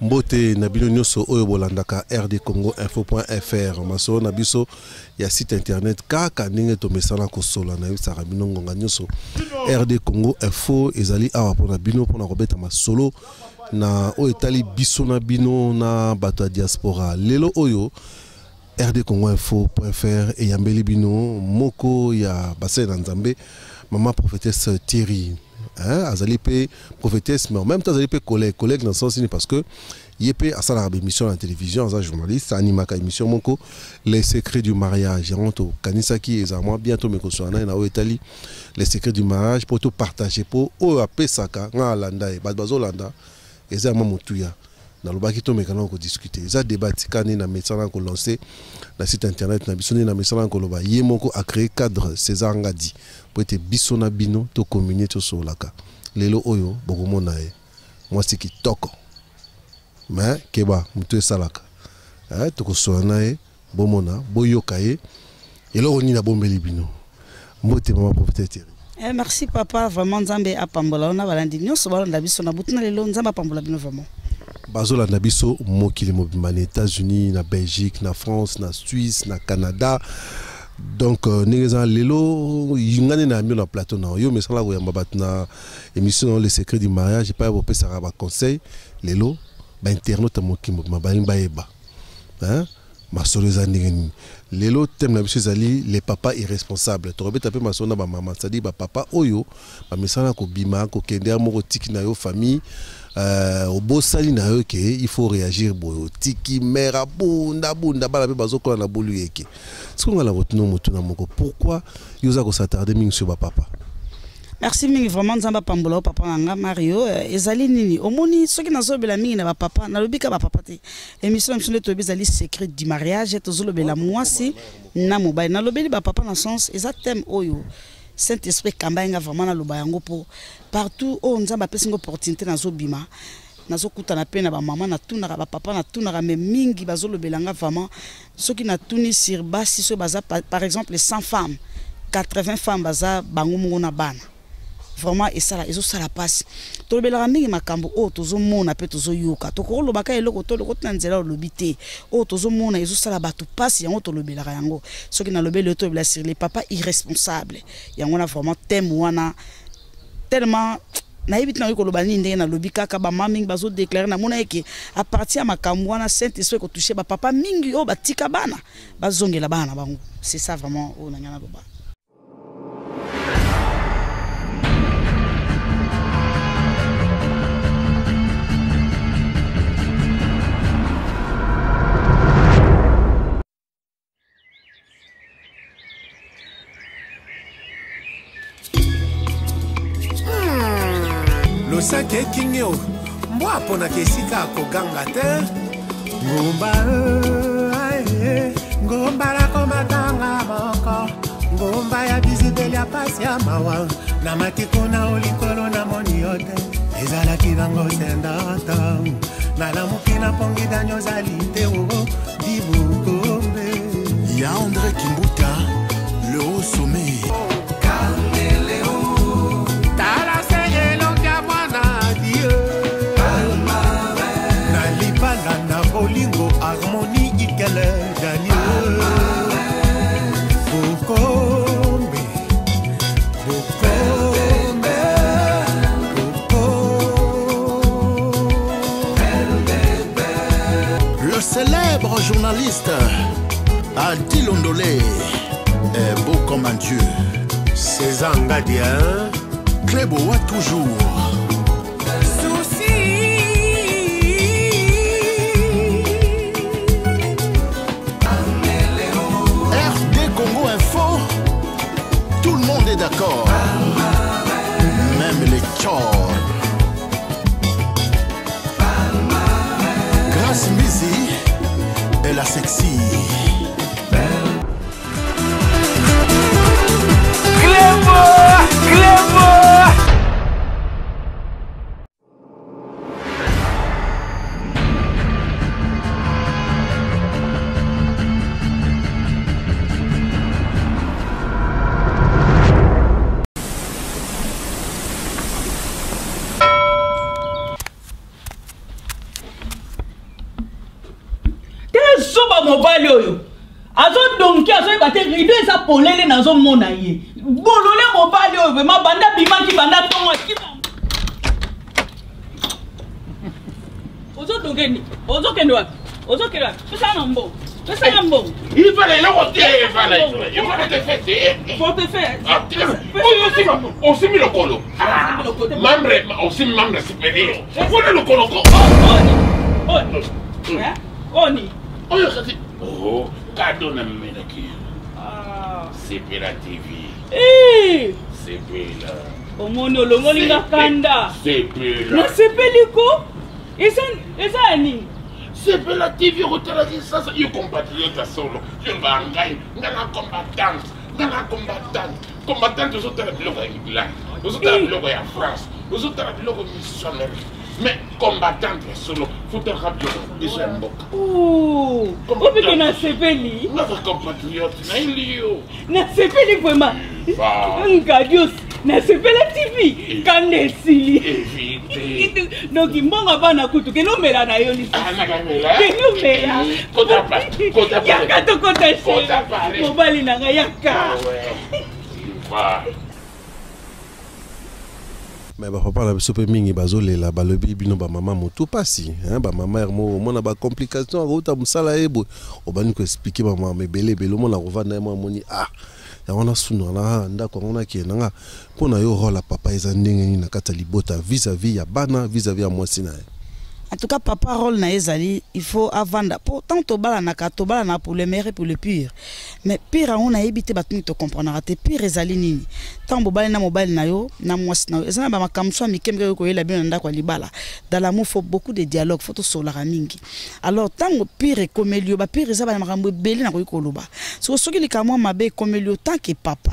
Mbote Nabino Nyoso Oyo Bolandaka RD Congo Info.fr. Maso Nabiso ya site internet Kaka Ninge Tomesana Kosola na Yusa Rabino Ngonga Nyoso RD Congo Info ezali awa pona bino pona kobeta masolo na o etali biso na bino na bato ya diaspora. Lelo Oyo RD Congo Info.fr et Yambeli Bino Moko ya Bassin Nzambe Maman prophétesse Thierry. Azali pe prophétesse, mais en même temps azali pe collègue dans le sens parce que yépé à ça la émission à la télévision, un journaliste animaka émission monko les secrets du mariage. Yanto kanisaki ezama bientôt me koswana na Italie les secrets du mariage pour tout partager pour o apesaka nga landa e bazo landa ezama mutuya dans le bakito mekana ko discuter ça débat kani na médecin ko lancer na site internet na bisoni na médecin ko loba yemoko a créé cadre César Ngadi pour être bisona bino to communier to solaka lelo oyo bokomona e moi c'est qui toko mais keba mutu salaka to ko sona e bomona boyoka e elo oni na bombeli bino mbote mama prophétesse. Merci papa, vraiment Nzambe apambola ona balandi nyonso balanda biso na butuna lelo Nzambe apambola bino vraiment. Bazola Nabiso, mokili mobima na États-Unis, na Belgique, na France, na Suisse, na Canada. Donc, négezan lelo, yingane na mieux na plateau na yo, mais ça là où yamba batna émission les secrets du mariage, j'ai pas évoqué ça ba conseil. Lelo, ba internaute mokili mobima ba limba eba. Hein? Ma soleza négeni. Lelo thème na biso zali les papas irresponsables. To robeta pe masona ba maman, ça dit ba papa oyo, ba mesana ko bima ko kende amoko tiki na yo famille. Au beau sali na yo ke il faut réagir boyo tiki mera bunda bala pe bazoko na bolu yeke ce qu'on a la rotino mutuna moko pourquoi yoza ko s'attarder mingi sur ba papa. Merci mingi vraiment Nzamba pambola papa nanga Mario ezali nini omoni soki nazobela mingi na ba papa na lobika ba papa te émission msone to bezali secret du mariage tozolobela mwasi na mobile na lobeli ba papa na sens eza thème oyo Saint-Esprit kambainga vraiment na loba yango po partout on Nzamba pesi ngo opportunité nazo bima nazo kutana pe na ba maman na tunaka ba papa na tunaka mais mingi bazolobelanga vraiment soki na tuni sur basi so baza par exemple 100 femmes 80 femmes baza bango mongo na bana vraiment et ça là ezo sala passe to lobelaka mingi makambo o tozo mona pe tozo yoka to ko lobaka eloko to loko tna nzela lobité o tozo mona ezo sala batu passe yango to lobelaka yango soki na lobele to bela sur les papas irresponsables yango na vraiment thème wana tellement na yebit na ko lobani ndenge na lobika ka ba mami bazo déclarer na mona eke à partir ya makambo wana Saint-Esprit ko toucher ba papa mingi o batika bana bazongela bana bango c'est ça vraiment o na nyana loba. Sake kingyo mbwa pona kesika ko ganga te ngomba ngomba la komatanga boko ngomba ya bizibeli ya pasi ya mawa na matiko na olikolo na moni yote ezala kibango sendata na la mukina pongi danyo zalite wo dibukombe ya André Kimbuta le haut sommet. Olingo harmonie ikele Daniel Bokombe Bokombe Le célèbre journaliste Adi Londolé est beau comme un dieu. César Ngadi Clébo a toujours d'accord, même les tchors. Grâce Mizi et la sexy. Clébo mobali oyo. Azo donki azo ibate rido eza polele nazo mona ye. Bolole mobali oyo vraiment banda bimaki banda tongo kiba. Ozo dongeni. Ozo kende wapi? Ozo kende wapi? Pesa na mbo. Pesa na mbo. Il fallait le retirer, il fallait te faire. Faut te faire. On s'est mis le colo. Membre, on s'est mis membre supérieur. Voilà le colo. Oni. Oh, cadeau na mena ki. C'est la TV. C'est là. Omoni olongoli ngakanda. C'est là. Na sepeliko. Esa ni. C'est la TV rotala ça yo compatriote solo. Je bangai, ngana combattante. Combattante aux autres biloko ya England. Aux autres biloko ya France. Aux autres biloko missionnaire. Mais combattante solo, faut te rappeler déjà mboka. Oh, obi que na sepeli. Notre compatriote na ilio. Na sepeli vraiment. Ngadios, na sepeli TV. Kande sili. Éviter. Donc mbonga bana kutu ke no mela na yo ni. Ah na kamela. Ke no mela. Kota pa. Yaka to kota shi. Mobali na nga yaka. Va. Mais papa na biso pe mingi bazolela balobi bino ba mama moto pasi hein ba mama ermo mona ba complication rota musala ebo obani ko expliquer ba mama mebele belo mona rovanda mo moni ya wana sunu na ndako ngona ki nanga pona yo rola papa eza ndenge ni na kata libota vis-à-vis ya bana vis-à-vis ya mwasi na. En tout cas, papa rôle na ezali, il faut avant pourtant tobala na pour le meilleur et pour le pire. Mais pire on a évité batuni te comprendre te pire ezali nini. Tant mobile na yo na mwasi na yo. Ezana ba makamso mi kembe ko yela bien ndako libala. Dans l'amour faut beaucoup de dialogue, faut to solara mingi. Alors tant pire comme elio ba pire ezaba na makambo beli na ko koloba. Soki likamwa mabe comme elio tant que papa.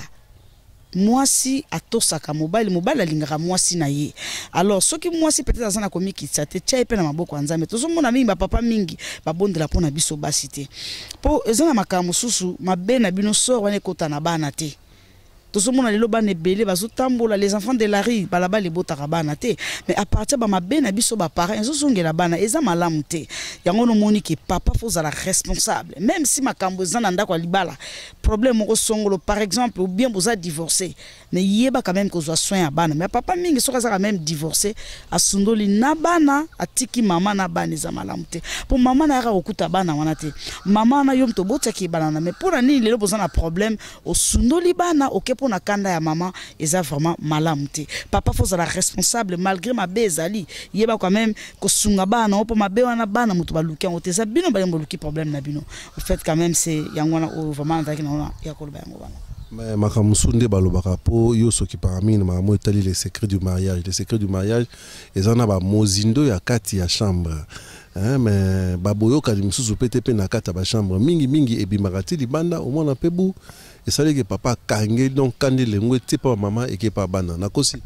Mwasi atosaka mobile alingaka mwasi na ye. Alors soki mwasi peut-être azana komi kitsate tchai pe na maboko nzambe tozomona mingi ba papa mingi ba bondela pona biso basite po ezana makambo susu mabe na bino sor wane kota na bana te. Tozomona lelo bana belé bazotambola les enfants de la rue balaba les botaka bana te mais à partir ba mabe na biso ba parents ezosongela bana eza malamu te yango no moni ke papa faut la responsable même si makambo zana ndako libala problème moko songolo par exemple ou bien boza divorcé mais yeba quand même ko zo soin ya bana mais papa mingi soka za quand même divorcé asundoli na bana atiki mama na bana eza malamu te pour mama na yaka okuta bana wana te mama na yom to botaki bana na mais pour nini lelo boza na problème osundoli bana ok na kanda ya maman eza vraiment malamu te papa faut la responsable malgré ma bezali yeba quand même ko sunga bana opo mabe wana bana mutu baluki ngo te za bino ba luki problème na bino en fait quand même c'est yangwana vraiment ndaki na ya ko ba yango bana. Mais makamusunde balobaka po yo soki parmi na mamo etali les secrets du mariage ezana ba mozindo ya kati ya chambre. Hein, mais baboyo kali msusu PTP na kata ba chambre mingi ebimakati libanda au moins na pebu et ça que papa kangé donc quand il est pas maman et qui pas bana na kosi.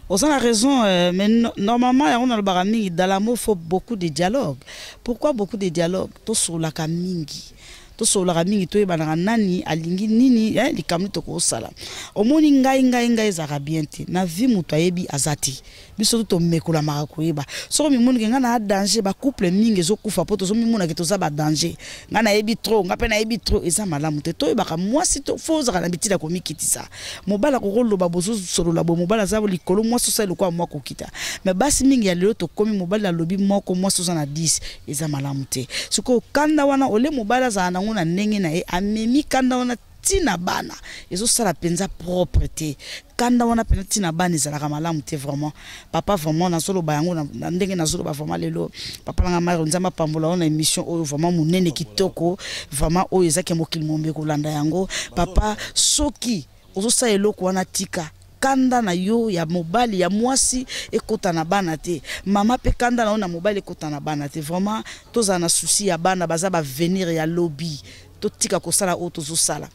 On a raison mais normalement on a le barami dans l'amour faut beaucoup de dialogue. Pourquoi beaucoup de dialogue? To sur la kamingi. To sola mingi to ebana nani alingi nini likamni to ko sala omoni ngai za rabiente na vie muto ayebi azati biso to mekola maka koyeba so mi moni nga na danger ba couple mingi zo kufa poto zo mi mona ke to za ba danger nga na yebi trop nga pe na yebi trop eza malamu te to ebaka mwasi to foza kana bitila ko mikitisa mobala ko rolo ba bozo solo la bo mobala za likolo mwa so sa le kwa mwa ko kita mais basi mingi ya lelo to komi mobala lobi moko mwa so za na 10 eza malamu te siko kanda wana ole mobala za na ngona ndenge na e amemi kanda wana tina bana ezo sala penza propreté kanda wana penza tina bana ezalaka malamu te vraiment papa vraiment na solo bayango na ndenge na solo ba vraiment lelo papa nga mari nzamba pambola ona émission oyo vraiment munene kitoko vraiment oyo ezaki mokili mombe kolanda yango papa soki ozo sa eloko wana tika kanda na yo ya mobali ya mwasi ekota na bana te mama pe kanda na ona mobali ekota na bana te vraiment toza na souci ya bana baza ba venir ya lobby to tika ko sala o tozo sala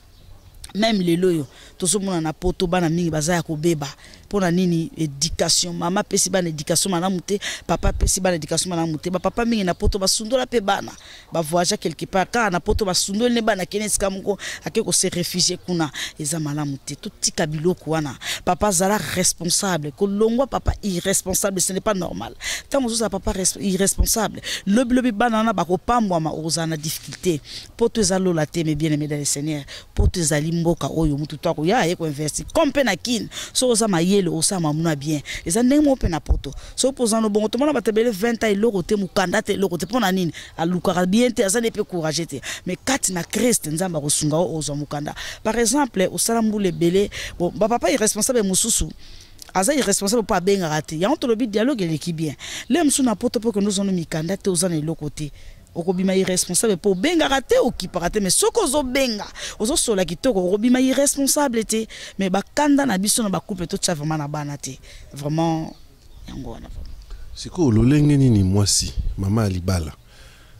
même les loyo tout monde na poto bana mingi bazaya ko beba pona nini éducation mama pesi bana éducation mana muté papa pesi bana éducation mana muté ba papa mingi na poto basundola pe bana ba voyager quelque part quand na poto basundole ne bana kene sikamuko akeko se réfugier kuna eza mala muté tout tika biloko wana papa zala responsable ko longwa papa irresponsable ce n'est pas normal tant mozo papa irresponsable lobi bana na ba ko pambwa ma ozana difficulté poto ezalo la te mais bien aimé dans le Seigneur poto ezali mboka oyo mutu twako ya yeko investi kompe na kin so oza mayele osama muna bien eza ndenge mo pe na poto so posant no bongo to mona batebele 20 ans eloko te mukanda te eloko te pona nini aluka bien te eza ne pe courage te mais kati na Christ nzamba kosunga ozo mukanda par exemple osala mbule belé bon ba papa irresponsable mususu aza irresponsable pas benga raté ya on to lobi dialogue eleki bien le msu na poto po que nous on mikanda te oza na eloko te okobima irresponsable pour benga raté ou qui paraté mais soko zo benga ozo sola kitoko okobima irresponsable te mais bakanda na biso na ba couple to tcha vraiment na bana te vraiment yango wana siko lolenge nini mwasi mama alibala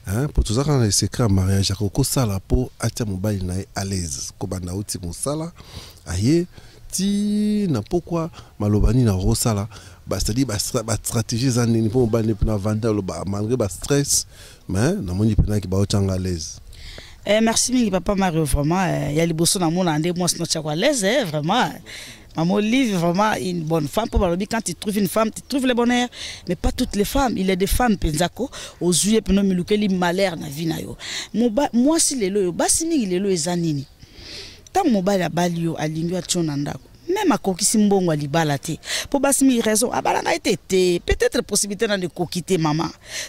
hein pour tout ça quand les secrets mariage ko sala po atia mobile na à l'aise ko banda uti mosala aye ti na pourquoi malobani na rosala c'est-à-dire ba stratégie za nini pour mobile na vendre le ba malgré ba stress mais na moni pena ki ba otanga à l'aise. Merci mingi papa Mario vraiment ya liboso na mona ande moi sino tchakwa à l'aise vraiment. Maman Olive vraiment une bonne femme pour balobi quand tu trouves une femme tu trouves le bonheur mais pas toutes les femmes il y a des femmes penzako aux yeux peno milukeli malheur na vie na yo. Moi si lelo yo basi mingi lelo ezanini. Ta mobile ya balio alingi a tchona ndako. Même à kokisi mbongo libala te pour basi mi raison abala na été peut-être possibilité na de kokiter maman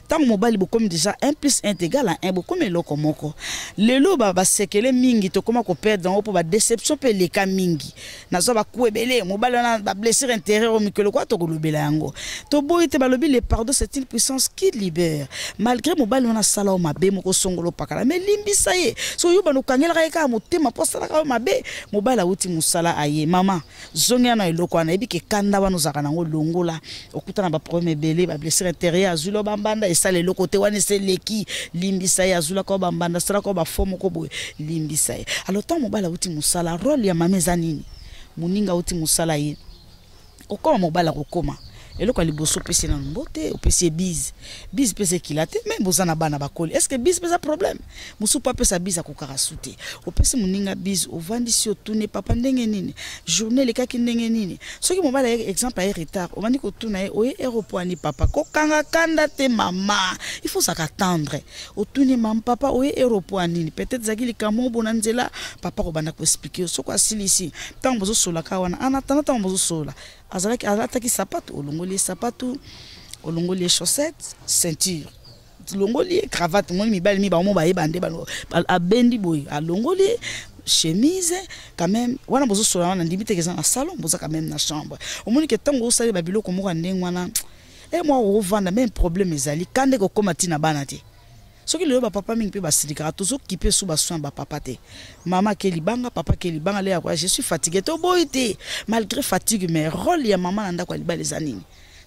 tant mobile bo comme déjà 1 + 1 égale à 1 bo comme eloko moko lelo ba sekele mingi to koma ko perdre en pour ba déception pe le ka mingi na zo ba kuebele mobile na ba blessure intérieure au mikolo kwa to ko lobela yango to boyite ba lobi le pardon c'est une puissance qui libère malgré mobile na sala o mabe moko songolo pakala mais limbisa ye so yo ba no kangela ka motema posa ka mabe mobile auti musala aye mama zonga na eloko na ebike kanda wana zaka nango longola okuta na ba problème belé ba blessure intérieure azulo bambanda esala eloko te wana se leki limbisa ya azula ko bambanda sala ko ba fomo ko boy limbisa ye alors tant mobala uti musala rôle ya mameza nini muninga uti musala ye okoma mobala kokoma eloko liboso pesi na mbote opesi biz pese kilate même bozana bana bakoli est-ce que biz pesa problème musu pa pesa biz akokara sute opesi muninga biz ovandisi otune papa ndenge nini journée le kaki ndenge nini soki mobala exemple ay retard ovandi ko tuna e oye aéroport ni papa ko kanga kanda te mama il faut s'attendre otune mam papa oye aéroport nini peut-être zakili kamo bonanzela papa ko banda ko expliquer soko asili ici tant bozo sola ka wana en attendant tant bozo sola azalaki azataki sapato olongoli sapato olongoli chaussettes ceinture olongoli cravate moni mibali mi ba mo ba yebande ba abendi boy alongoli chemise quand même wana bozo sola wana ndimite ke na salon boza quand même na chambre omoni ke tango osali ba biloko moko ndenge wana et moi o vanda même problème ezali kande ko komati na bana te soki le papa mingi pe basilika tozo kipe sou ba soin ba papa te mama ke libanga papa ke libanga le akwa je suis fatigué to boyite malgré fatigue mais rôle ya maman nanda kwa libala les anini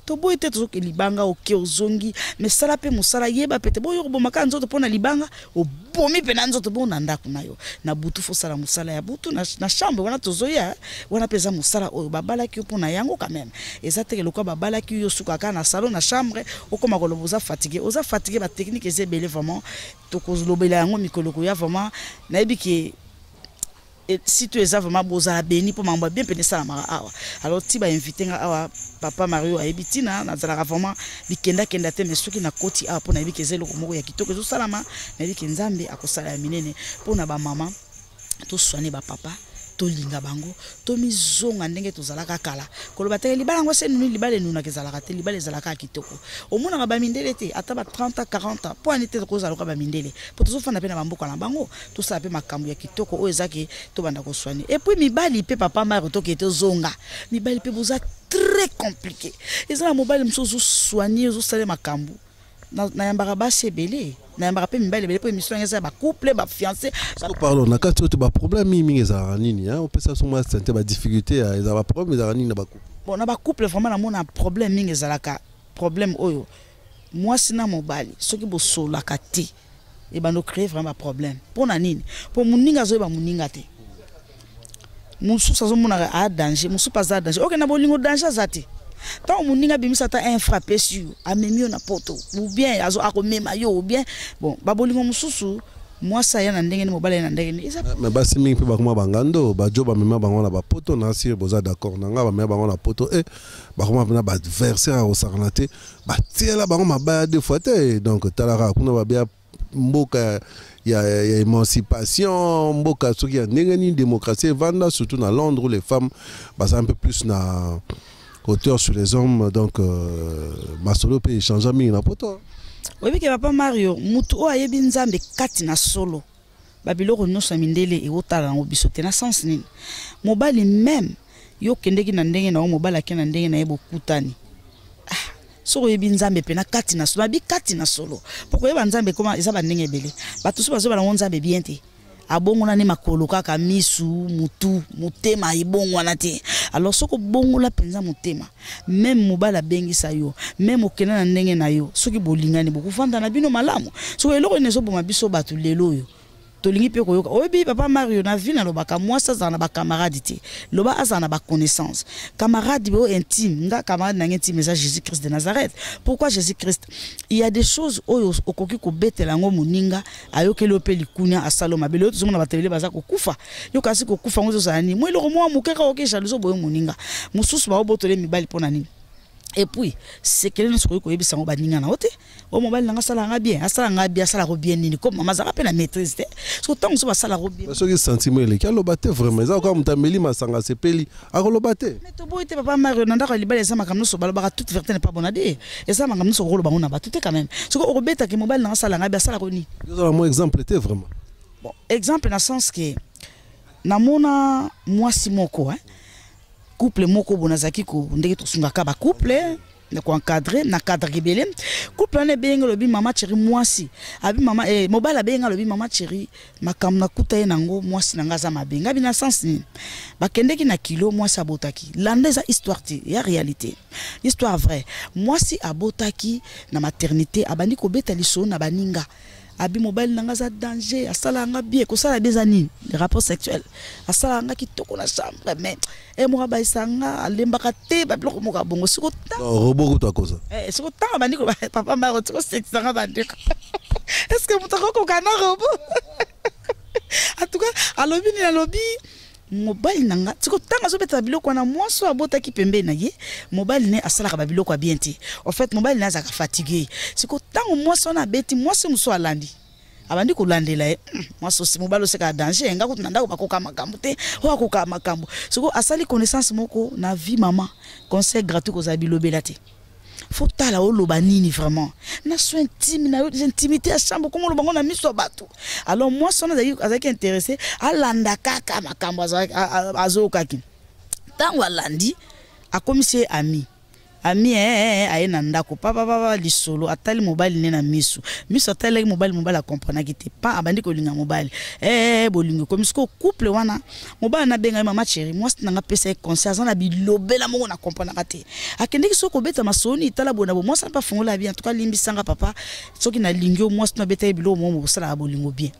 to boyite tozo ke libanga oke ozongi mais sala pe musala yeba pete boyo bo makanzo to pona libanga o bomi pe nanzo to bona ndako nayo na butu fo sala musala ya butu na chambre wana tozoya wana peza musala o babala ki pona yango quand même ezate ke lokwa babala ki yo suka kana salon na chambre okoma ko loboza fatigué oza fatigué ba technique ezebele vraiment to ko lobela yango mikoloko ya vraiment na ebiki et si tu es vraiment boza béni pour m'envoyer bien péné ça la awa alors ti ba inviter awa papa Mario a ebitina na zala vraiment bikenda kenda te mais soki na koti a pour na ebiki zelo ko moko ya kitoko zo salama na ebiki nzambe akosala ya minene pour na ba maman to soigner ba papa to linga bango to mizonga ndenge to zalaka kala koloba te libala ngo se nuni libala nuna ke zalaka te libala zalaka kitoko omona ba mindele te ata ba 30 40 po anite ko zalaka ba mindele po to fana pe na bamboka na bango to sa pe makambu ya kitoko o ezaki to banda ko soigner et puis mibali pe papa Mario to ke to zonga mibali pe boza très compliqué ezala mobile mso soigner zo sale makambu na yambara basi belé na yambara pe mibali belé po émission ngeza ba couple ba fiancé parlons na kati to ba problème mingi za nini hein on peut ça soma c'est ba difficulté za ba problème za nini na ba couple bon na ba couple vraiment na mona problème mingi za la ka problème oyo moi sina mobali soki bo sola kati e ba no créer vraiment problème pour na nini pour muninga zo ba muninga te mususu azomona a danger mususu pas a danger ok na bolingo danger azate tant moninga bimisa ta un frappé sur amemio na poto ou bien azo akomema yo ou bien bon ba bolingo mususu moi ça y a ndenge ni mobala na ndenge mais basi mingi pe bakoma bangando ba joba mema bango na ba poto na si boza d'accord na nga ba mema bango na poto bakoma na ba adversaire au sarnate ba tiela bango mabaya deux fois te donc talara kuna ba bia mboka ya émancipation mboka soki ya ndenge ni démocratie vanda surtout na Londres où les femmes basa un peu plus na hauteur sur les hommes donc masolo pe changer mingi na poto. Oui, que papa Mario, mutu o ayebi nzambe kati na solo. Babiloko nyonso mindele e otala ngo bisote na sens nini. Mobali même yo kendeki na ndenge na mobali akena ndenge na yebo kutani. So yebi nzambe pe na kati na solo, bi kati na solo. Poko yeba nzambe koma eza ba ndenge ebele. Batu so bazo ba na nzambe bien te. Abongo na ne makolo kaka misu mutu mutema ibongo na te. Alors soko bongo la penza mutema même mobala bengisa yo même okena na ndenge na yo soki bolingani bokufanda na bino malamu soko eloko nezo boma biso batu lelo yo tolingi pe koyoka oyebi papa Mario na vie na lobaka moi ça za na ba camarade te loba aza na ba connaissance camarade bo intime nga camarade na intime ça Jésus-Christ de Nazareth. Pourquoi Jésus-Christ? Il y a des choses oyo okoki ko betela ngo muninga ayokeli pe likunya asaloma belo to zomona batebele baza ko kufa yo kasi ko kufa ngo za ni mo eloko mo mukeka oke jalouso boyo muninga mususu ba obotole mibali pona nini. Et puis c'est que nous sommes koyebi sango baninga na ote o mobile nanga sala nga bien sala ko bien nini comme mama za rappelle la maîtrise te so tant so ba sala ko bien so que sentiment ele ki alobate vraiment za ko mutameli masanga sepeli akolobate mais to boite papa Mario nanda ko libala eza makamno so balobaka toute vérité n'est pas bonne à dire eza makamno so ko na ba tout quand même so ko robeta ke mobile nanga sala nga bien sala ko ni yo mo exemple te vraiment bon exemple na sens que namona moi si moko couple moko bonazaki ko ndenge to sungaka ba couple na ko encadrer na cadre gebele couple na benga lobi mama chérie mwasi abi mama mobala benga lobi mama chérie makam na kuta ye nango mwasi nanga za mabenga bina sens ni bakendeki na kilo mwasi abotaki landeza histoire te ya réalité histoire vraie mwasi abotaki na maternité abandi ko beta liso na baninga abi mobile nanga za danger asala nga bien ko sala des années les rapports sexuels asala nga kitoko na chambre mais mo ba isanga alembaka te ba biloko mo ka bongo siko ta robot ko akoza siko ta bandi ko papa Mario siko sexe nga bandi est-ce que mutako ko kana robot en tout cas alobi ni alobi mobile nanga tiko tanga so beta biloko na mwaso abotaki pembe na ye mobile ne asala ka biloko bien te en fait mobile na zaka fatigué siko tango mwaso na beti mwaso muso alandi abandi ko landela mwaso si mobile se ka danger nga ko tunanda ko bakoka makambo te ho akoka makambo siko asali connaissance moko na vie maman conseil gratuit ko za bilobela te faut tala oloba nini vraiment na so intime na intimité à chambre comme lo bango na miso bato alors moi sona azaki intéressé alanda kaka makambo azokaki tango alandi akomisie ami aye na ndako papa lisolo atali mobile ne na miso atali mobile a comprendre ki te pas abandi ko linga mobile bolingo comme ce couple wana mobile na benga mama chérie moi nanga pesa conseil na bilobela mongo na comprendre te akendeki soko beta masoni tala bona bo moi ça pas fongola bien en tout cas limbisanga papa soki na lingio moi na beta bilo mo sala bolingo bien.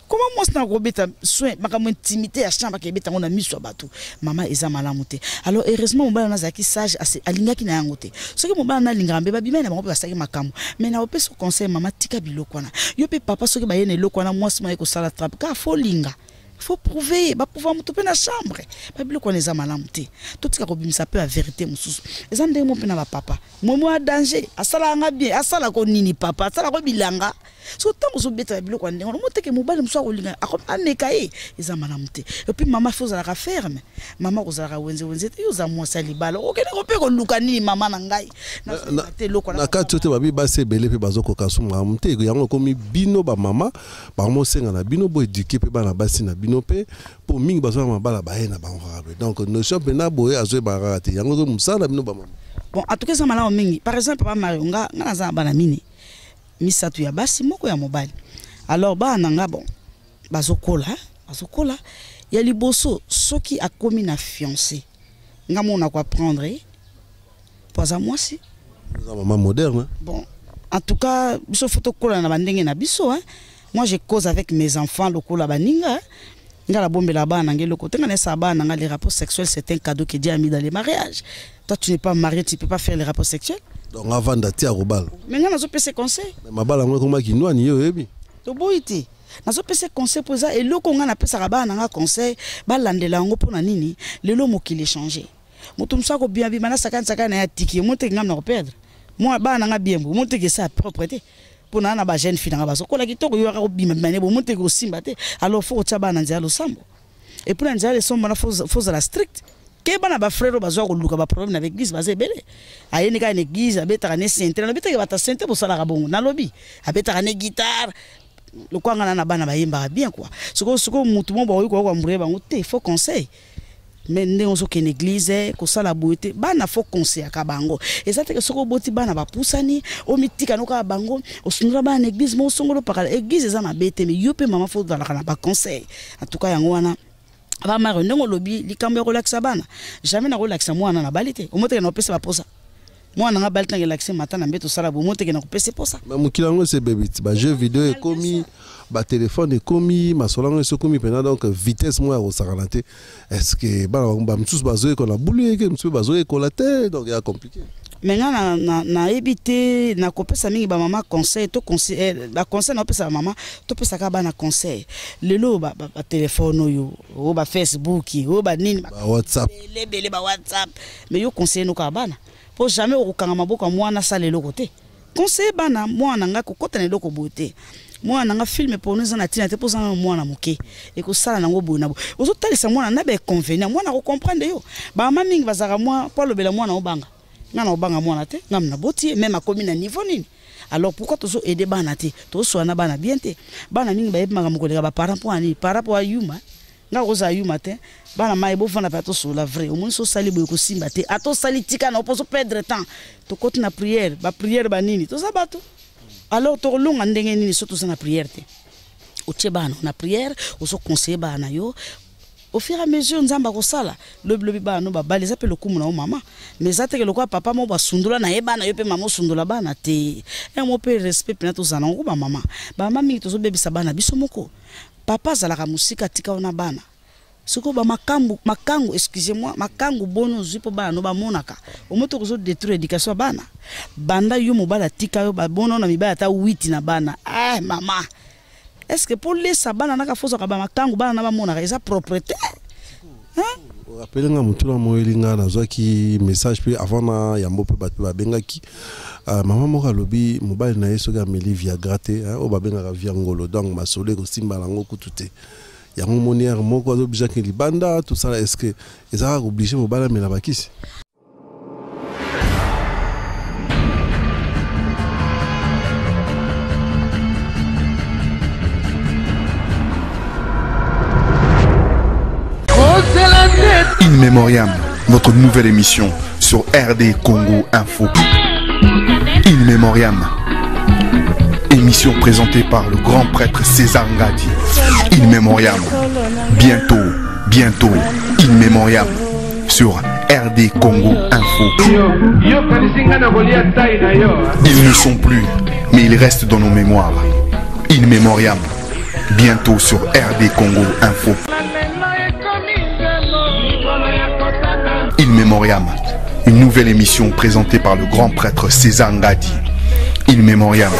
Comment moi c'est un robeta soin makambo intimité à chambre ke beta ngona miso bato mama eza malamu te alors heureusement mobile na zaki sage assez alingaki na yango te soki mobile na lingambe ba bimena bango basaki makambo mais na opesa conseil mama tika biloko na yo pe papa soki ba yene lokwa na moi sima ko sala trap ka fo linga faut prouver ba pouvoir mutope na chambre ba biloko na eza malamu te tout tika ko bimisa peu la vérité mususu eza ndenge mo pe na ba papa mo danger asala nga bien asala ko nini papa asala ko bilanga so tango so beta biloko ndenge mo teke mobile muso ko linga akomeka eza malamu te et puis mama faut za la ferme mama ko za la wenze yo za mo sali bala okene ko pe ko luka nini mama na ngai na te loko na kati te babi ba se bele pe bazoko kasuma mte yango komi bino ba mama ba mo senga na bino bo éduquer pe bana basi na bino pe pour mingi bazo mabala ba na ba ngarabe donc no shop na boye azo ba rate yango zo musala bino ba mama bon en tout cas ça malamu mingi par exemple papa Mario nga na za bana mini misatu ya basi moko ya mobile alors ba nanga bon bazokola ya liboso soki akomi na fiancé nga mona ko apprendre poza moi si maman moderne bon en tout cas biso photo kola na bandenge na biso moi je cause avec mes enfants lokola baninga Ngala bombe la bana ngelo côté ngana sa bana nga les rapports sexuels c'est un cadeau que Dieu a mis dans les mariages. Toi tu n'es pas marié, tu peux pas faire les rapports sexuels. Donc avant d'aller à Robal. Mais ngana zo pese conseil. Mais ma bala ngo koma kinwa ni yo yebi. To boiti. Nazo pese conseil pour ça et loko ngana pesa bana nga conseil ba landela ngo pona nini lelo mokili changer. Moto msako bien bi mana sakana ya tiki monte ngam na ko perdre. Moi bana nga bien bo monte que ça propreté. Pour na ba jeune fille nga ba so kola kitoko yo ka bima mane bo monte ko simba te alors faut tsa bana nzalo sambo et pour nzalo sombo na faut la strict ke bana ba frère ba zo ko luka ba problème avec l'église ba zebele ayeni ka l'église abeta ne centre na beta ba ta centre bo sala ka bongo na lobby abeta ne guitare le kwa ngana na bana ba yimba bien quoi soko mutu mo ba yo ko mureba ngote faut conseil mais on so que l'église ko sala beauté bana faut conseil akabango et ça que soko boti bana ba pusani o mitika no ka bango o sunura bana église mo songolo pakala église za mabete mais yo pe mama faut dans la ba conseil en tout cas yango wana ba maro ndongo lobi likambo relaxa bana jamais na relaxa mwana na balite o moteka na pesa ba posa mwana nga balite na relaxa matana mbeto sala bo moteka na ko pesa posa mais mukilango c'est bébé ba jeu vidéo est commis ba téléphone est commis ma solango est commis pendant donc vitesse moi au saranate est-ce que ba mtous bazoé qu'on a boulé que mtous bazoé collaté donc il a compliqué mais na éviter na kopesa mingi ba maman conseil to conseil ba conseil na pesa maman to pesa ka ba na conseil lelo ba téléphone yo o ba Facebook o ba nini ba WhatsApp lebele ba WhatsApp mais yo conseil no ka bana pour jamais o kanga maboka mwana salelo côté conseil bana mwana nga ko kotana loko bote mwana nga film pour nous na tina te pour ça mwana moke et ko sala nango bona bo ozo talisa mwana na be convenient mwana ko comprendre yo ba mama mingi bazaka mwa po lobela mwana obanga ngana obanga mwana te ngamna boti même a commune niveau nini alors pourquoi tozo aider bana te to so na bana bien te bana mingi ba yebanga mokolega ba parents pour ani par rapport à yuma nga oza yuma te bana mai bo fana pa to so la vrai au moins so sali bo ko simba te ato sali tika na oposo perdre temps to côté na prière ba nini to sabato alors to longa ndenge nini surtout na prière te o tshebana na prière o so conseiller bana yo au fur et à mesure nzamba ko sala le bana ba baleza pe le kumu na mama mais ça te ke lokwa papa mo ba sundula na yebana yo pe mama sundula bana te e mo pe respect pe na to zana ngo ba mama mingi to so bebisa bana biso moko papa zalaka musika tika ona bana siko ba makangu excusez-moi makangu bono zipo bana no ba monaka o moto ko so détruire éducation bana banda yo mobala tika yo ba bono na mibaya ta 8 na bana ah mama est-ce que pour les sabana naka foso ka ba makangu bana na ba monaka eza propriété hein rappelez nga mutula moyelinga na zwaki message puis avant na yambo pe ba bengaki maman moko lobi mobali na yeso ga meli via gratte hein o ba benga via ngolo donc masole ko simba lango kutute ya mon monière moko zo bija ke libanda tout ça est-ce que ezaka obligé mobala mela bakisi In Memoriam, notre nouvelle émission sur RD Congo Info. In Memoriam, émission présentée par le grand prêtre César Ngadi. In Memoriam, bientôt, In Memoriam sur RD Congo Info. Ils ne sont plus, mais ils restent dans nos mémoires. In Memoriam, bientôt sur RD Congo Info. In Memoriam, une nouvelle émission présentée par le grand prêtre César Ngadi. In Memoriam.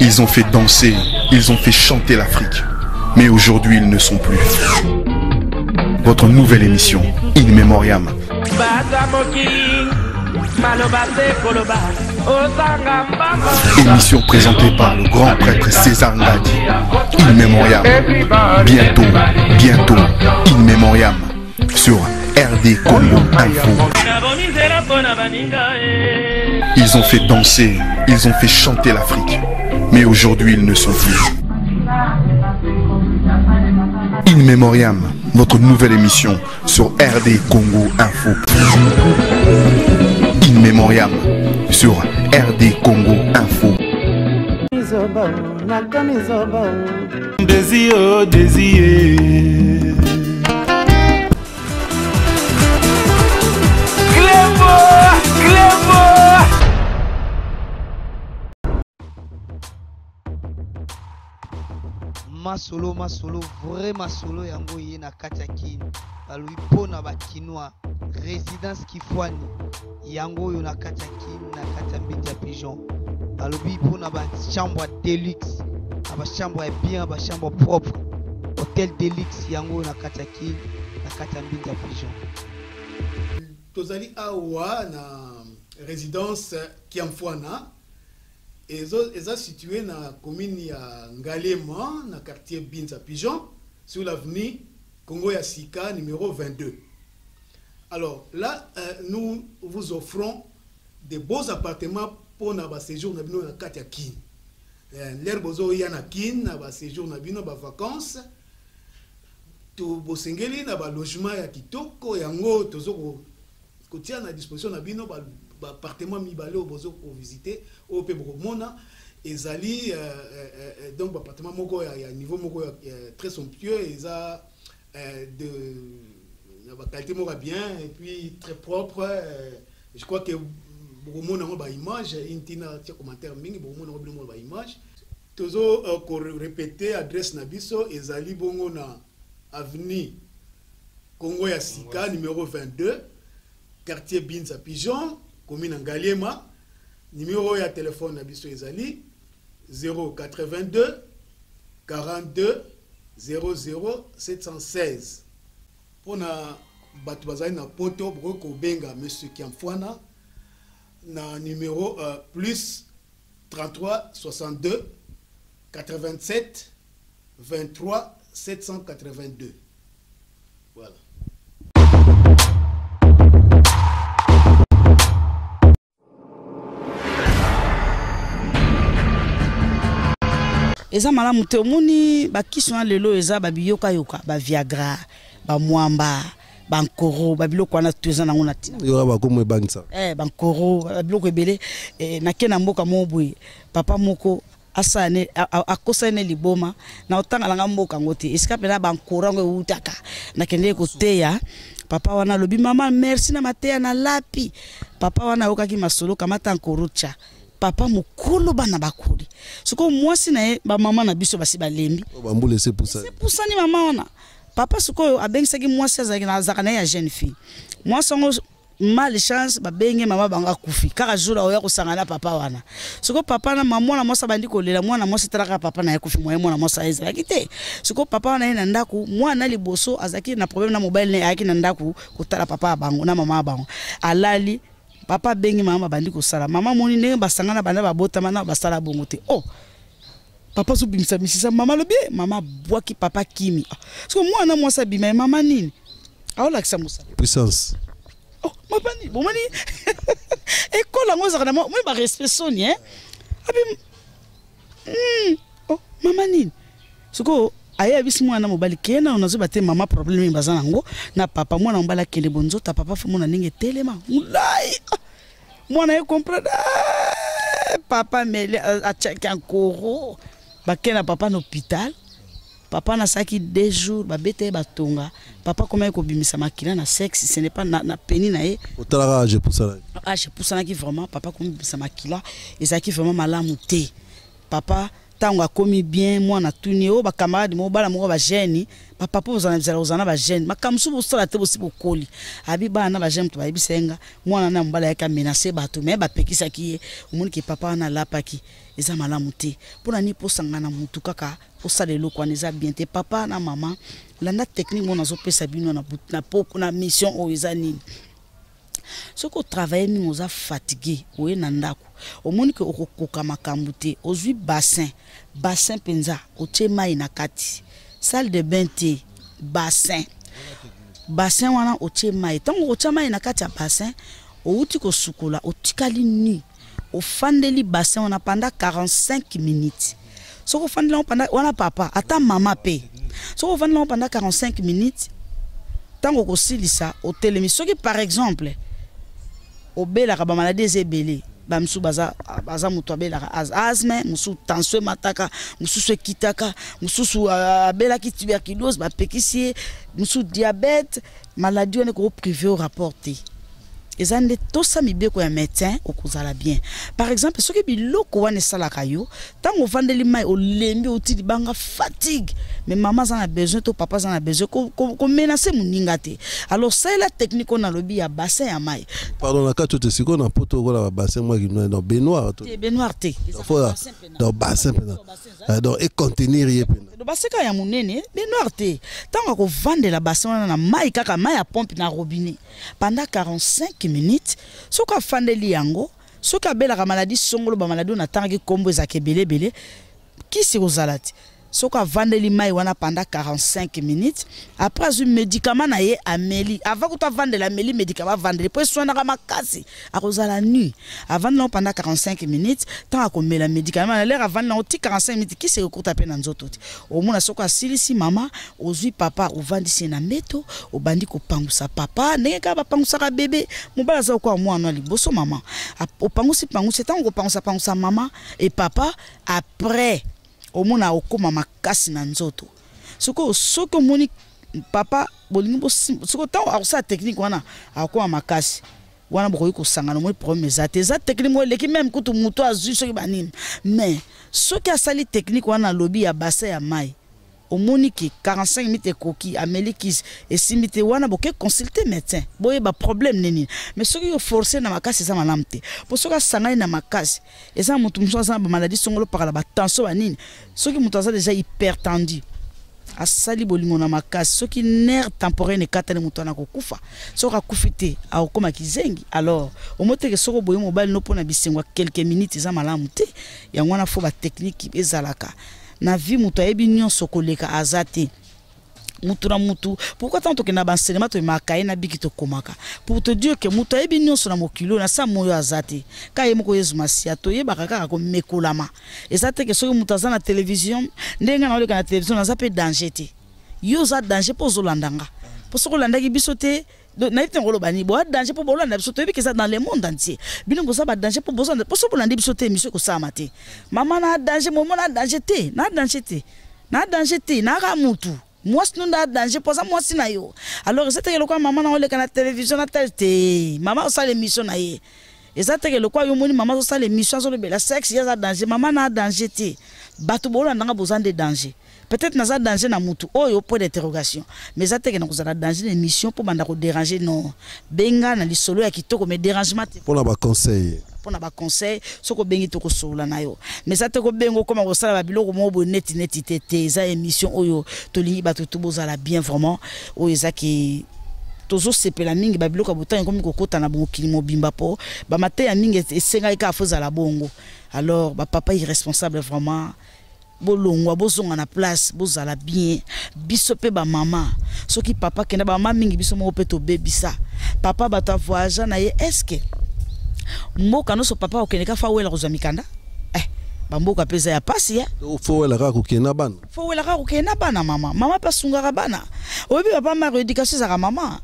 Ils ont fait danser, ils ont fait chanter l'Afrique. Mais aujourd'hui, ils ne sont plus. Votre nouvelle émission, In Memoriam. Émission présentée par le grand prêtre César Ngadi. In Memoriam. Bientôt, In Memoriam sur RD Congo Info. Ils ont fait danser, ils ont fait chanter l'Afrique. Mais aujourd'hui, ils ne sont plus. In Memoriam, votre nouvelle émission sur RD Congo Info. In Memoriam sur RD Congo Info. Désir. masolo vraiment solo yango ye na kati ya kini balobi mpona bakinois résidence Kifwani yango oyo na kati ya kini na kati ya mbiti ya pigeon balobi mpona bachambre deluxe na bachambre ya bien bachambre propre hôtel deluxe yango oyo na kati ya kini na kati ya mbiti ya pigeon. Tozali awa na résidence Kiamfwana est situé dans la commune ya Ngalema, dans le quartier Binza Pigeon, sur l'avenue Congo Yassika numéro 22. Alors là, nous vous offrons des beaux appartements pour notre séjour dans le quartier Kin. L'air bozo yana Kin, notre séjour dans nos vacances. Tout bosengeli na ba logement ya kitoko yango tozo ko tia na disposition na bino ba appartement mibale au bozo pour visiter au Pebromona ezali donc appartement moko ya niveau moko très somptueux eza de la qualité moko bien et puis très propre. Je crois que Boromona ba image intina tia commentaire mingi Boromona ba image tozo ko répéter adresse na biso ezali bongo na avenue Congo Yassika numéro 22 quartier Binza Pigeon commune Ngalema. Numéro ya téléphone Nabiso Ezali 082 42 00 716. Pour na batu bazali na poto broko benga monsieur Kiamfwana na numéro plus 33 62 87 23 782. Voilà. Eza malamu te omoni bakisona lelo eza babiyoka yoka ba Viagra ba mwamba bankoro babiloko wana tuza nango na tina yo ba komo ebangisa bankoro babiloko ebele na kena mboka mobwe papa moko asane akosane liboma na otanga langa mboka ngote escapela bankoro ngo utaka na kende ko teya papa wana lobi mama merci na mateya na lapi papa wana okaki masolo kamata nkorocha papa mukulu bana bakuli siko mwasi na ba mama na biso basi balembi bambule c'est pour ça ni mama wana papa siko abengisaki mwasi azaki na zakana ya jeune fille mwasi ngo mal chance babenge mama banga kufi kaka jour oya kosangana papa wana siko papa na mama na mwasi bandi kolela mwana mwasi talaka papa na yakufi mwana mwasi aiza kite siko papa wana na ndaku mwana liboso azaki na problème na mobile ne ayaki na ndaku kotala papa bango na mama bango alali papa bengi mama bandi ko sala mama moni ndenge basangana banda babota mana basala bongo te oh papa so bimisa misisa mama lobi mama bwaki papa kimi so mwana mwasa bima mama nini aola kisa musa puissance oh mama ni bomani ekola ngoza kana mo ba respect soni abi oh mama nini soko aya bisi mwana mobali kena onazo bate mama problème bazana ngo na papa mwana mbala kele bonzo ta papa fo mona ninge telema mulai mwana e comprendre papa mele a check encore bakena papa na hôpital papa na saki 2 jours babete batonga papa comment ko bimisa makila na sexe ce n'est pas na peni na e otala age pour ça age pour ça qui vraiment papa comme bimisa makila et ça qui vraiment malamu te papa tanga komi bien mwana tuni o ba camarade mo bala mo ba jeune papa po uzana ba jeune makamsu bo sala te bo sibo koli abi bana ba jeune to ba bisenga mwana na mbala yaka menacer bato me ba pekisa ki omoni ki papa na lapaki eza malamu te pona ni po sangana mutu kaka o salelo kwa neza bien te papa na mama landa technique mona zo pesa bino na poko na mission o eza nini ce qu'on travaille nous on a fatigué oui nandako au monde que okokoka makambu te ozui bassin penza otema na kati salle de bain te bassin wana otema tango otema na kati ya bassin outi ko sukola otikali ni ofandeli bassin on a pendant 45 minutes so ko fandela pendant wana papa ata mama pe so ko fandela pendant 45 minutes tango ko silisa otelemi soki par exemple obela ka ba maladie ebele ba msu baza mutu abela ka asthme musu tension mataka musu kitaka musu abela ki tuberculose ba pekisi musu diabète maladie on est ko privé au rapporté ezande tosa mibeko ya médecin okozala bien. Par exemple soki biloko wana esalaka yo tango ovandeli mai olembi otili banga fatigue, mais maman en a besoin, to papa en a besoin ko menacer moninga te. Alors c'est la technique on a lobi ya bassin ya mai. Pardon, la carte te siko na poto wala bassin moi qui dans baignoire to. Baignoire te. Dans bassin pena. Donc et contenir yé pena. Do bassin ka ya munene baignoire te. Tango ko vendre la bassin wana na mai kaka mai ya pompe na robinet pendant 45 minutes. Soka fandeli yango, soka bela ka maladie songolo ba maladie na tangi kombo ezake belé qui c'est aux alati. Soka vandeli mai wana pendant 45 minutes. Après un médicament na ye ameli. Avant que tu vendre la meli médicament vendre. Puis soin na makasi. A cause la nuit. Avant non pendant 45 minutes. Tant à comme la médicament na l'air avant non 45 minutes qui se recourt à peine en zoto. Au moins soka silisi mama, ozui papa ou vandi sena meto, au bandi ko pangusa papa, nega ba pangusa ka bébé. Mobala za ko moi no liboso mama. Au pangusi pangusa tant ko pangusa mama et papa après au mona okoma makasi na nzoto soko moni papa bolingi bo soko taw akusa technique wana akoma makasi wana bokoyi ko sangana mo problème za technique mo leki même kutu muto azu soki banini mais soki asali technique wana lobi ya bassin ya mai au moni ki 45 minutes koki amelikis et simite wana boke consulter médecin boye ba problème nini mais soki yo forcer na makasi za malamte pour soka sangana na makasi eza mutu mso za ba maladie songolo par la tension banini soki mutu aza déjà hypertendu asali bolingo na makasi soki nerf temporel ne katane mutu na kokufa soka kufite a koma kizengi alors au moteke soko boye mobile no pona bisengwa quelques minutes za malamte ya ngwana fo ba technique ezalaka na vie mutu ayebi nyonso koleka azate mutu na mutu. Pourquoi tant que na banselement to makaye na biki to komaka pour te dire que mutu ayebi nyonso na mokilo na sa moyo azate ka ye moko yezu masia to ye bakaka ko mekolama ezate ke soki mutu azana télévision ndenga na oleka na télévision na zape danger te yo za danger po zolandanga po soko landaki bisote na ite ngolo bani bo danger po bolanda biso to que ça dans le monde entier bilongo ça ba danger po besoin de po so bolanda biso te monsieur ko samate mama na danger momo na danger te na danger te na ka mutu moi non na danger po ça moi sina yo alors c'était que le quoi maman na oleka na télévision na télé maman ça l'émission na ye exacte que le quoi yo moni maman ça l'émission sur le bela sexe ya za danger maman na danger te bato bolanda nga besoin de danger. Peut-être n'a pas danger na mutu oyo point d'interrogation mais ça te que nous avons danger l'émission pour banda ko déranger non benga na lisolo ya kitoko mais dérangement pour na ba conseil soko bengi to ko sola na yo mais ça te ko bengo comme ko sala ba biloko mo bo net tete za émission oyo to li ba to bozala bien vraiment oyo za ki tozo sepela mingi ba biloko botan comme ko kota na bon kilimo bimba po ba matin ya mingi esenga ka foza la bongo alors ba papa irresponsable vraiment bolongwa bozonga na place bozala bien biso pe ba mama soki papa kenda ba mama mingi biso mo pe to bebisa papa bata voyage na ye est-ce que mboka no so papa okende ka fa wela ko zamikanda bamboka pesa ya pasi ya fo wela ka ko kena bana mama pa sunga bana obi papa ma éducation za mama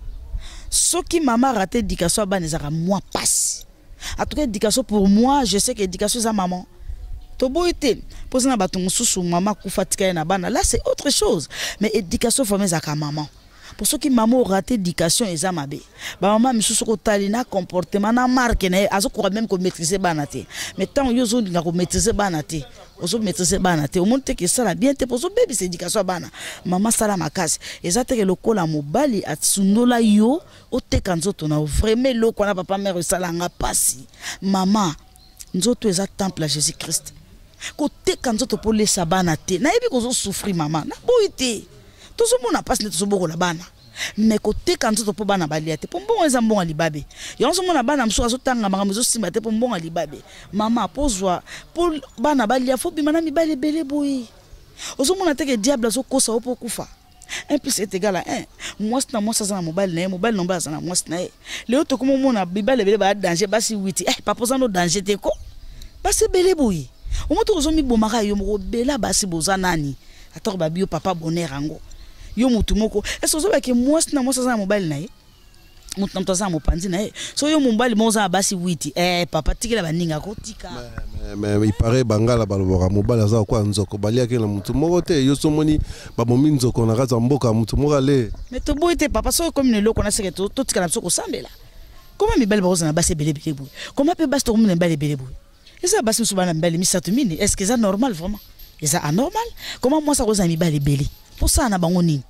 soki mama raté éducation bana za moi passe en tout cas éducation pour moi je sais que éducation za maman toboité pose na bato mususu mama kufatika na bana là c'est autre chose mais éducation formée za maman pour ceux qui maman raté éducation eza mabe ba maman mususu ko tali na comportement na marque na azo ko même ko maîtriser bana te mais tant yo zo nga ko maîtriser bana te ozo maîtriser bana te au monde que ça la bien te pour so baby c'est éducation bana maman sala makasi eza te que lokola mobali atsundola yo o te kanzoto na vraiment loko na papa mère sala nga pasi maman nzoto eza temple à Jésus Christ côté quand tu pour les sabana te na yebi ko souffrir maman na boité tout ce monde a pas ne tout boko la bana mais côté quand tu pour bana baliate pour bon eza bon alibabe yo so mona bana mso azotanga makambo zo simba te pour bon alibabe maman pozwa pour bana balia fo bima na mibale belé boyi ozo mona te que diable zo kosa opo kufa 1 plus est égal à 1 moi c'est moi ça na mobile non ba ça na moi c'est le autre comme mona bibale belé ba danger basi 8 pas posant no danger te ko basi belé boyi au moins tous mi bomaka yo moko bela basi boza nani ator ba bio papa bonheur ango yo mutu moko est-ce que ba ke moi ça na mobile na ye mutu na mtoza mopanzi na ye so yo mobile moza basi 8 papa tikela baninga ko tika mais il paraît bangala balobora mobile za kwa nzoko balia ke na mutu moko te yo so moni ba momi nzoko na kaza mboka mutu moko ale mais to boite papa so comme ne loko na seke to tika na so ko sambela Comment mibali baroza na basi belé belé boy? Comment peut basi to mona belé belé boy? Et ça basi souvent na belé mi satumine. Est-ce que c'est normal vraiment? Et ça anormal? Comment moi ça roza mibali belé? Pour ça na bango nini?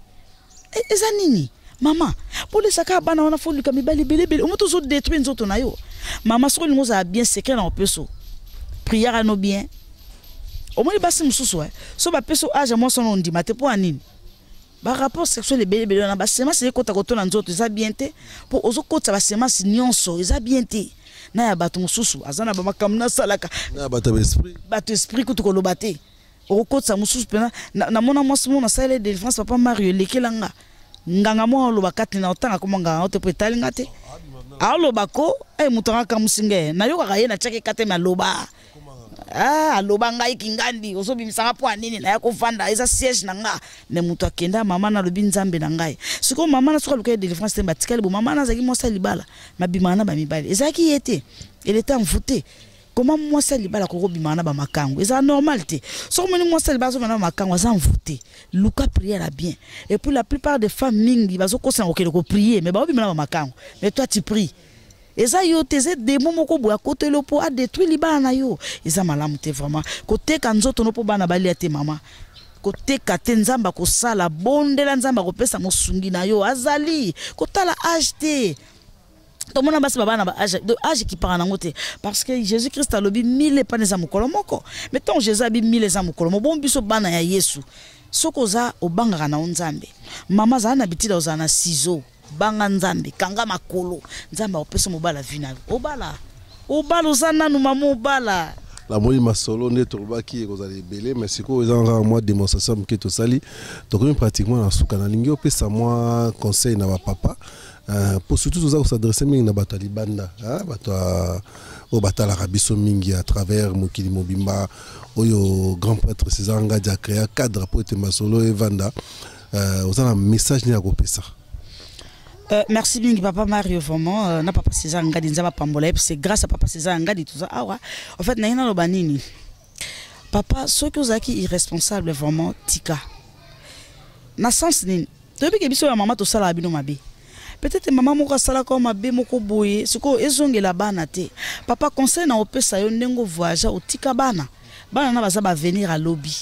Et ça nini? Maman, pour les sacs à bana on a fait le camibali belé belé. On m'a toujours détruit nous autres na yo. Maman so nous a bien secret na opeso. Prière à nos biens. Au moins les basi mususu so ba peso âge moi son on dit maté pour anine. Ba rapport sexuel belé belé na ba sema c'est ko ta ko to na nzoto za bien té pour ozo ko ta ba sema si nyonso za bien té. Na ya bato mususu azana ba makamna salaka. Na bato esprit. Bato esprit ko to ko lobate. O ko ta mususu pena na mona moi mon na salle de défense papa Mario lekelanga. Nganga mo lo bakati na otanga ko nganga ote po talinga te. Alo bako mutanga kamusinge na yo ka yena chake kate na loba. Loba ngai kingandi oso bimisanga po anini na yako vanda eza siège nanga me muto akenda mama na lobi nzambe na ngai siko mama na soka luka de défense te batikali bo mama na zaki mo salibala mabimana ba mibali ezaki yete elle était envoûtée comment moi salibala ko bimana ba makango eza normal te so moni moi salibala so na makango za envoûté luka prière a bien et puis la plupart des femmes mingi bazo ko sa okele ko prier mais ba bimana ba makango mais toi tu pries. Eza yo teze démon moko boya côté lo po a détruit libana na yo eza malamu te vraiment côté kanzoto no po bana bali ate mama côté kate nzamba ko sala bondela nzamba ko pesa mosungi na yo azali kotala âge to mona basi bana ba âge qui parle nango te parce que Jésus Christ a lobi 1000 pas neza mukolo moko mettons Jésus abi 1000 za mukolo mo bon biso bana ya Yesu sokoza obanga na nzambe mama za na bitida ozana ciseaux banga nzambe kanga makolo nzambe opesa mobala vina obala uzana numa mobala la moi masolo ne tobaki kozali belé mais siko ezanga moi démonstration mketo sali donc pratiquement na suka na lingi opesa moi conseil na ba papa pour surtout oza s'adresser mingi na bato libanda bato o batala rabiso mingi à travers mokili mobimba oyo grand prêtre César Ngadi a créé cadre pour te masolo et vanda ozana message ni akopesa. Merci bien papa Mario vraiment na papa César Ngadi nzaba pambola c'est grâce à papa César Ngadi tout ça en fait na ina lo banini papa ceux qui ozaki irresponsable vraiment tika na sens ni to bi ke biso ya mama to sala bino mabe peut-être maman moko sala ko mabe moko boye siko ezongela bana te papa conseil na opesa yo ndengo voyage o tika bana na baza ba venir à lobby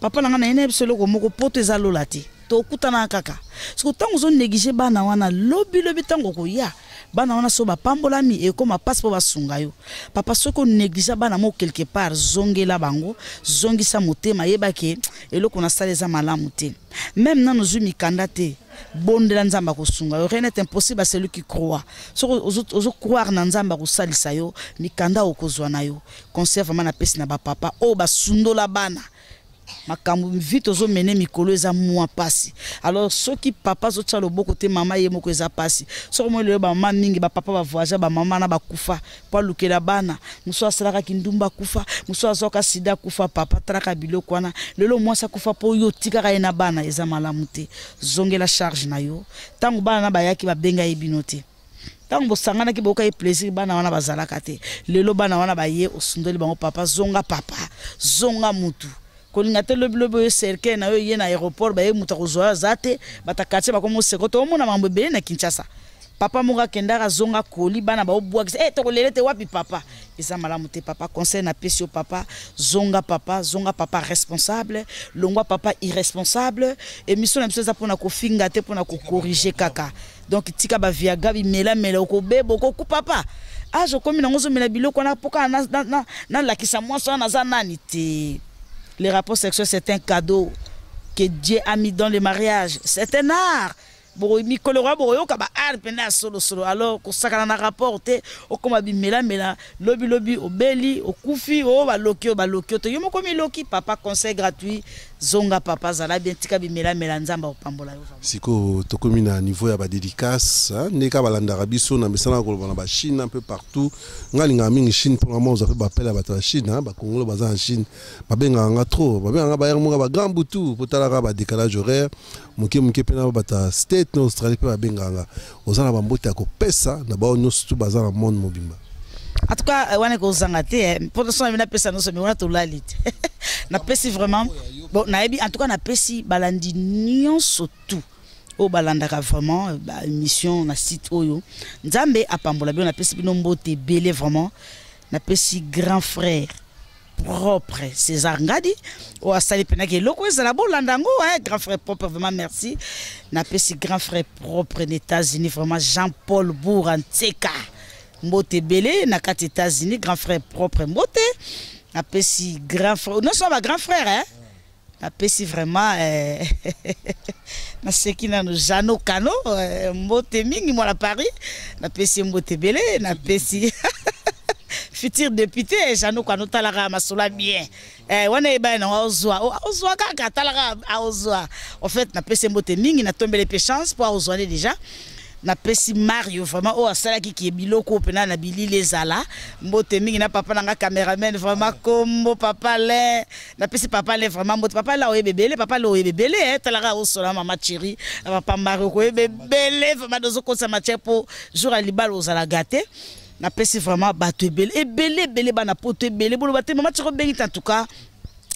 papa na ngana ene biso loko moko poto ezalola te to kutana kaka siko tango zo négliger bana wana lobby tango ko ya bana wana so ba pambolami e koma passe po basunga yo papa soko négliger bana mo quelque part zongela bango zongisa motema yeba ke eloko na saleza malamu te même na nos mikanda te bondela nzamba ko sunga yo rien n'est impossible à celui qui croit soko ozo croire na nzamba ko salisa yo mikanda okozwa na yo conserve mana pesi na ba papa o ba sundola bana makambu vite ozo mene mikolo eza mwa pasi alors ceux qui papa zo tcha loboko te mama ye moko eza pasi so mo le ba mama mingi ba papa ba voyage ba mama na ba kufa po lukela bana muso asalaka kindumba kufa muso azoka sida kufa papa traka biloko wana lelo mwasa kufa po yo tikaka ena bana eza malamu te zongela charge na yo tango bana na bayaki ba benga ebinote tango bosangana ki boka e plaisir bana wana bazalaka te lelo bana wana baye osundoli bango papa zonga mutu kolinga lobi cercle na yo ye na aéroport ba ye muta kozoa zate batakache ba komo sekoto omona mambo bele na Kinshasa papa moka kendaka zonga koli bana ba obwa to kolelete wapi papa eza malamu te papa conseil na pesio papa zonga papa responsable longwa papa irresponsable émission na biso pona ko finga te pona ko corriger kaka donc tika ba viaga bi mela ko bebo ko papa je komi na ngozo mela biloko na poka na lakisa moi so na za nani te. Les rapports sexuels, c'est un cadeau que Dieu a mis dans le mariage. C'est un art. Alors, quand ça a rapporté, au comme mela, lobby, au belly, au koufi, au balokio, yomo comme loki, papa conseil gratuit, zonga papa, zala bien tika bimela nzamba au pambola. Siko tokomina niveau ya ba dédicace, neka balanda rabiso na mesana ko ba Chine un peu partout. Ngalinga mingi Chine pour le moment, on fait appel à ba Chine, ba Congolais baza en Chine, ba benga nga trop, ba benga ba yermo ba grand butu, potala ba décalage horaire, muke pena ba state na Australie pe ba benga ozana ba mbota ko pesa na ba onyo surtout baza na monde mobimba. En tout cas, wane ko zangate pour ça na pesa no so mi wana to lalit. Na pesi vraiment bon na ebi en tout cas na pesi balandi nyonso tout. au balandaka vraiment mission na site oyo nzambe apambola bien na pesi bino mbote belé vraiment na pesi grand frère propre César Ngadi o asali penaki loko ezala bolandango grand frère propre vraiment merci na pesi grand frère propre aux États-Unis vraiment Jean-Paul Bouranteka mbote belé na kati États-Unis grand frère propre mbote na pesi grand frère non so ba grand frère hein na pesi vraiment na seki na Jano Kano mbote mingi moi à Paris na pesi mbote belé na pesi futur député Jano Kano talara masola bien wana eba na ozwa kaka talara ozwa en fait na pesi mbote mingi na tombele pe chance pour ozwa déjà na pesi Mario vraiment o asala ki biloko pena na bilili ezala mbote mingi na papa nanga cameraman vraiment kombo papa le na pesi papa le vraiment mbote papa la oyebebele papa le oyebebele talara o sola mama chérie papa Mario ko oyebebele vraiment dozo konsa matière pour jour à libal ozala gâté na pesi vraiment bato ebele bana poto ebele bolo bato mama tiko bengi en tout cas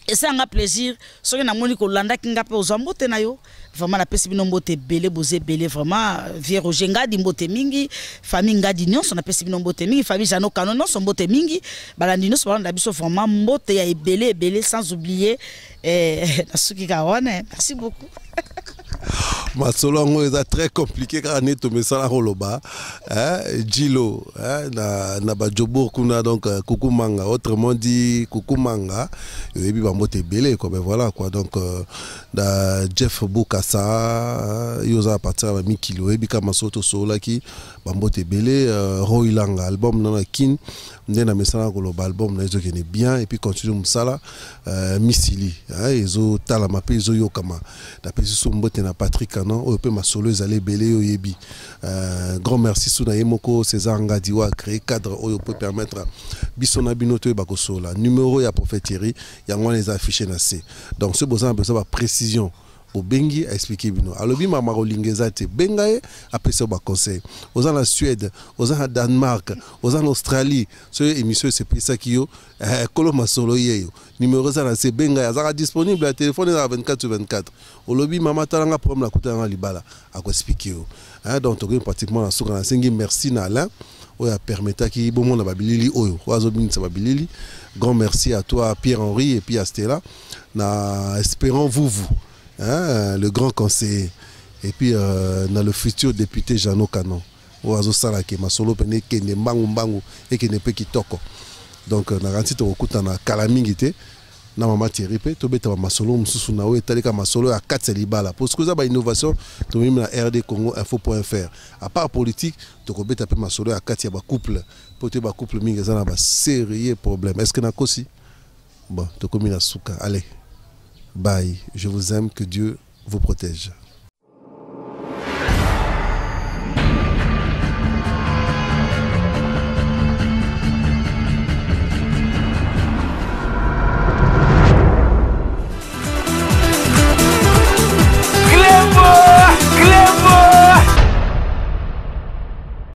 et ça un plaisir soki na moni ko landa kinga pe ozwa mbote na yo vraiment na pesi bino mbote belé boze belé vraiment vie Roger Ngadi mbote mingi famille Ngadi nyonso na pesi bino mbote mingi famille Jano Kano nyonso mbote mingi balandi nyonso balanda biso vraiment mbote ya ebele sans oublier na suki kaone merci beaucoup. Masolo ngo est très compliqué car on to mesala roloba Jilo na ba jobo kuna donc kukumanga autrement dit kukumanga et puis ba moté belé quoi ben voilà quoi donc da Jeff Bukasa yoza partir ba mikilo et puis kama soto sola ki ba moté belé Roilanga album na kin ndena mesala roloba album na ezo kene bien et puis continue musala misili ezo tala mape ezo yokama da pesi so mbote na Patrick Canon au peu ma solo ezalé belé oyebi grand merci sous na yemoko César Ngadi wa créer cadre au peut permettre bisona binoto ba kosola numéro ya prophète Thierry yango les afficher na C donc ce besoin ba précision au bengi a expliqué bino alobi mama rolingeza te bengae apesa ba conseil aux en Suède aux en Danemark aux en Australie ce émission c'est pour ça qui yo kolo masolo yeyo numéro ça c'est bengae azara disponible à téléphone à 24/24 olobi mama talanga problème la kuta na libala a ko expliquer donc on pratiquement la soka na sengi merci na Alain oya permettra ki bon monde babilili oyo wazo binisa babilili grand merci à toi Pierre-Henri et puis à Stella na espérons vous le grand conseiller et puis dans le futur député Jano Kano oazo sala ke masolo pene kende mbangu et kene pe kitoko donc na ranti to okuta na kalamingité na mama Thierry pe to beta masolo mususu na we talika masolo ya 4 libala parce que ça ba innovation to mimi na RD Congo info.fr à part politique to ko beta pe masolo ya 4 ya ba couple pour te ba couple mingi za na ba sérieux problème est-ce que na kosi bon to komi na suka allez bye, je vous aime, que Dieu vous protège.